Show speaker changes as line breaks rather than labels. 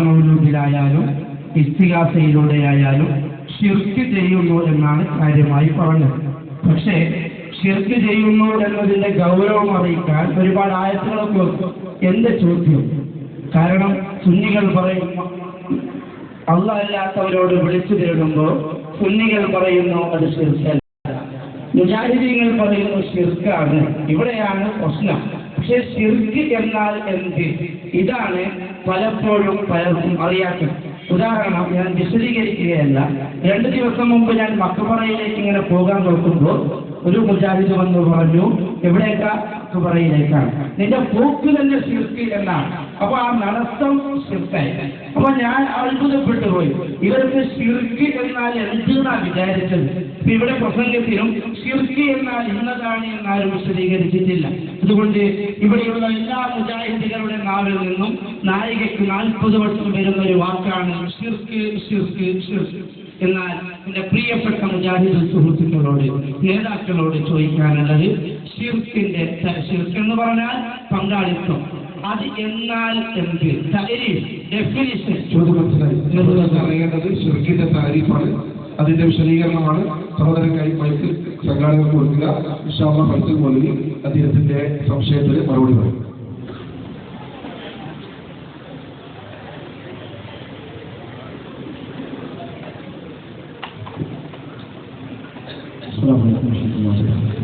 മൗലൂദിലായാലും ഇസ്തിഗാസയിലൂടെയായാലും ശിർക്ക് ചെയ്യുന്നു എന്നാണ് കാര്യമായി പറഞ്ഞത്. പക്ഷേ ശിർക്ക് ചെയ്യുന്നു എന്നതിന്റെ ഗൗരവം അറിയിക്കാൻ ഒരുപാട് ആയത്തുകളൊക്കെ വന്നു. എന്റെ ചോദ്യം, കാരണം സുന്നികൾ പറയുന്നു അല്ലാഹ് അല്ലാത്തവരോട് വിളിച്ചു തേടുമ്പോൾ സുന്നികൾ പറയുന്നു അത് ശിർക്കല്ല, മുജാഹിദീങ്ങൾ പറയുന്നു ശിർക്കാണ്. ഇവിടെയാണ് പ്രശ്നം. പക്ഷെ ശിർക്ക് എന്നാൽ എന്ത്? ഇതാണ് പലപ്പോഴും പലർക്കും അറിയാത്തത്. ഉദാഹരണം ഞാൻ വിശദീകരിക്കുകയല്ല. 2 ദിവസം മുമ്പ് ഞാൻ മക്ബറയിലേക്ക് ഇങ്ങനെ പോകാൻ നോക്കുമ്പോൾ ഒരു മുജാഹിദ് വന്ന് പറഞ്ഞു, എവിടേക്കാ? മക്ബറയിലേക്കാണ്. നിന്റെ പോക്ക് തന്നെ ശിർക്ക് എന്നാണ്. അപ്പൊ ആ നടത്തം ശിർക്കായി. അപ്പൊ ഞാൻ അത്ഭുതപ്പെട്ടു പോയി. ഇവർക്ക് ശിർക്ക് എന്നാൽ എന്തെന്നാ വിചാരിച്ചത്? ഇവിടെ പ്രസംഗത്തിലും ശിർക്ക് എന്നാൽ ഇന്നതാണ് എന്നാരും വിശദീകരിച്ചിട്ടില്ല. അതുകൊണ്ട് ഇവിടെയുള്ള എല്ലാ മുജാഹിദുകളുടെ നാവിൽ നിന്നും നായികയ്ക്ക് 40 വർഷം വരുന്ന ഒരു വാക്കാണ് ശിർക്ക്, ശിർക്ക്, ശിർക്ക്. എന്നാൽ എന്റെ പ്രിയപ്പെട്ട മുജാഹിദ് സുഹൃത്തുക്കളോട്, നേതാക്കളോട് ചോദിക്കാനുള്ളത്, ഷിർക്കിന്റെ ഷിർക്ക് എന്ന് പറഞ്ഞാൽ പങ്കാളിത്തം, അത് എന്നാൽ എന്ത്? ഡെഫിനിഷൻ
അറിയേണ്ടത് ഷിർക്കിന്റെ താരീഫാണ്, അതിന്റെ വിശദീകരണമാണ്. സഹോദരനായി മൈക്ക് സംഘാടകർക്ക് കൊടുക്കുക. ഇൻഷാ അല്ലാഹ് ഫൈസൽ മൗലവി അദ്ദേഹത്തിന്റെ സംശയത്തിന് മറുപടി പറയും.
السلام عليكم ورحمة الله وبركاته.